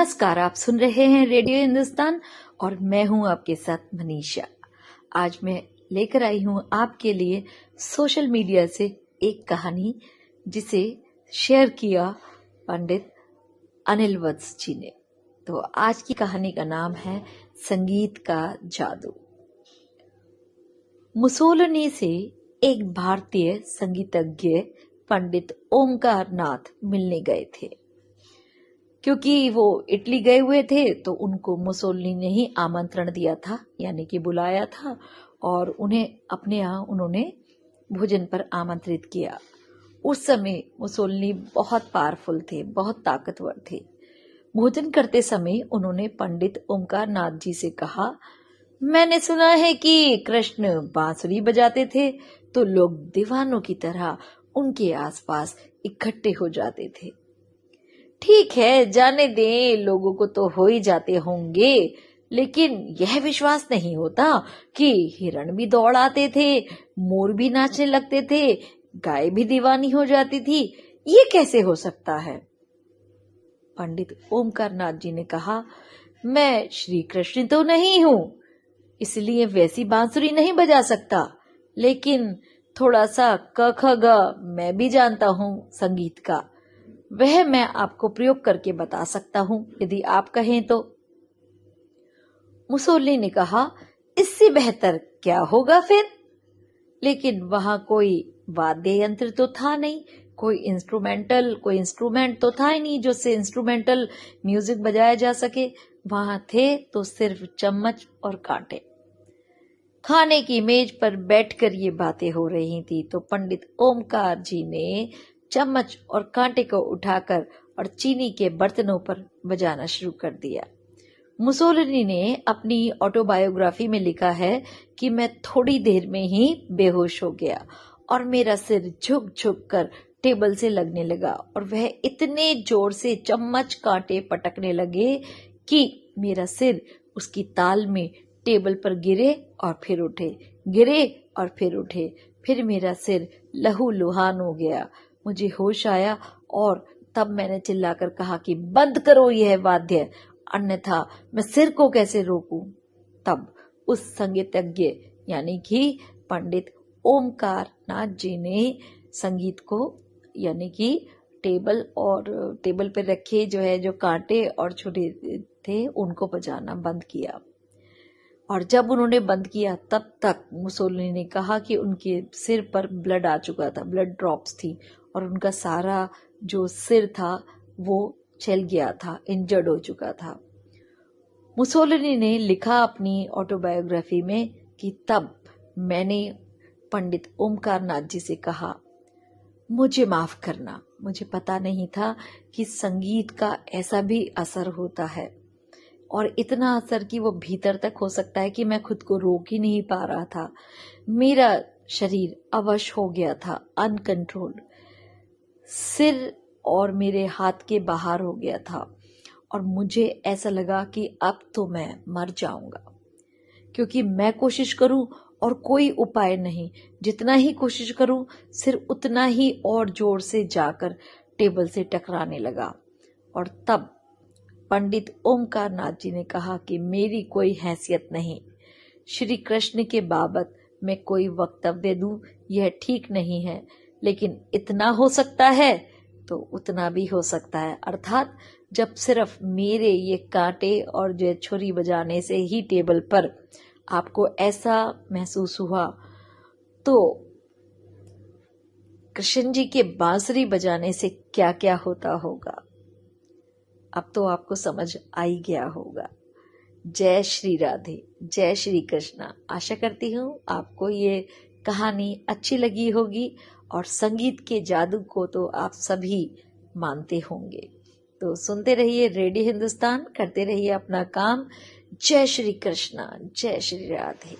नमस्कार, आप सुन रहे हैं रेडियो हिंदुस्तान और मैं हूं आपके साथ मनीषा। आज मैं लेकर आई हूं आपके लिए सोशल मीडिया से एक कहानी जिसे शेयर किया पंडित अनिल वत्स जी ने। तो आज की कहानी का नाम है संगीत का जादू। मुसोलिनी से एक भारतीय संगीतज्ञ पंडित ओमकार नाथ मिलने गए थे। क्योंकि वो इटली गए हुए थे तो उनको मुसोलिनी ने ही आमंत्रण दिया था, यानी कि बुलाया था, और उन्हें अपने यहाँ उन्होंने भोजन पर आमंत्रित किया। उस समय मुसोलिनी बहुत पावरफुल थे, बहुत ताकतवर थे। भोजन करते समय उन्होंने पंडित ओमकार नाथ जी से कहा, मैंने सुना है कि कृष्ण बांसुरी बजाते थे तो लोग दीवानों की तरह उनके आसपास इकट्ठे हो जाते थे। ठीक है, जाने दें, लोगों को तो हो ही जाते होंगे, लेकिन यह विश्वास नहीं होता कि हिरण भी दौड़ आते थे, मोर भी नाचने लगते थे, गाय भी दीवानी हो जाती थी। ये कैसे हो सकता है? पंडित ओमकार नाथ जी ने कहा, मैं श्री कृष्ण तो नहीं हूं, इसलिए वैसी बांसुरी नहीं बजा सकता, लेकिन थोड़ा सा क ख ग मैं भी जानता हूं संगीत का। वह मैं आपको प्रयोग करके बता सकता हूं यदि आप कहें तो। मुसोलिनी ने कहा, इससे बेहतर क्या होगा फिर? लेकिन वहां कोई वाद्य यंत्र तो था नहीं, कोई इंस्ट्रूमेंट तो था ही नहीं जो से इंस्ट्रूमेंटल म्यूजिक बजाया जा सके। वहां थे तो सिर्फ चम्मच और कांटे। खाने की मेज पर बैठकर ये बातें हो रही थी तो पंडित ओमकार जी ने चम्मच और कांटे को उठाकर और चीनी के बर्तनों पर बजाना शुरू कर दिया। मुसोलिनी ने अपनी ऑटोबायोग्राफी में लिखा है कि मैं थोड़ी देर में ही बेहोश हो गया और मेरा सिर झुक झुक कर टेबल से लगने लगा और वह इतने जोर से चम्मच कांटे पटकने लगे कि मेरा सिर उसकी ताल में टेबल पर गिरे और फिर उठे, गिरे और फिर उठे। फिर मेरा सिर लहूलुहान हो गया। मुझे होश आया और तब मैंने चिल्लाकर कहा कि बंद करो यह वाद्य, अन्यथा मैं सिर को कैसे रोकूं। तब उस संगीतज्ञ यानी कि पंडित ओमकार नाथ जी ने संगीत को यानी कि टेबल पर रखे जो कांटे और छोटे थे उनको बजाना बंद किया। और जब उन्होंने बंद किया तब तक मुसोलिनी ने कहा कि उनके सिर पर ब्लड आ चुका था, ब्लड ड्रॉप्स थी और उनका सारा जो सिर था वो छल गया था, इंजर्ड हो चुका था। मुसोलिनी ने लिखा अपनी ऑटोबायोग्राफी में कि तब मैंने पंडित ओमकार नाथ जी से कहा, मुझे माफ करना, मुझे पता नहीं था कि संगीत का ऐसा भी असर होता है और इतना असर कि वो भीतर तक हो सकता है कि मैं खुद को रोक ही नहीं पा रहा था। मेरा शरीर अवश हो गया था, अनकंट्रोल्ड, सिर और मेरे हाथ के बाहर हो गया था और मुझे ऐसा लगा कि अब तो मैं मर जाऊंगा, क्योंकि मैं कोशिश करूं और कोई उपाय नहीं, जितना ही कोशिश करूं सिर उतना ही और जोर से जाकर टेबल से टकराने लगा। और तब पंडित ओमकार नाथ जी ने कहा कि मेरी कोई हैसियत नहीं, श्री कृष्ण के बाबत मैं कोई वक्तव्य दूं यह ठीक नहीं है, लेकिन इतना हो सकता है तो उतना भी हो सकता है। अर्थात जब सिर्फ मेरे ये कांटे और जो छुरी बजाने से ही टेबल पर आपको ऐसा महसूस हुआ तो कृष्ण जी के बांसुरी बजाने से क्या क्या होता होगा, अब तो आपको समझ आ ही गया होगा। जय श्री राधे, जय श्री कृष्णा। आशा करती हूँ आपको ये कहानी अच्छी लगी होगी और संगीत के जादू को तो आप सभी मानते होंगे। तो सुनते रहिए रेडियो हिंदुस्तान, करते रहिए अपना काम। जय श्री कृष्णा, जय श्री राधे।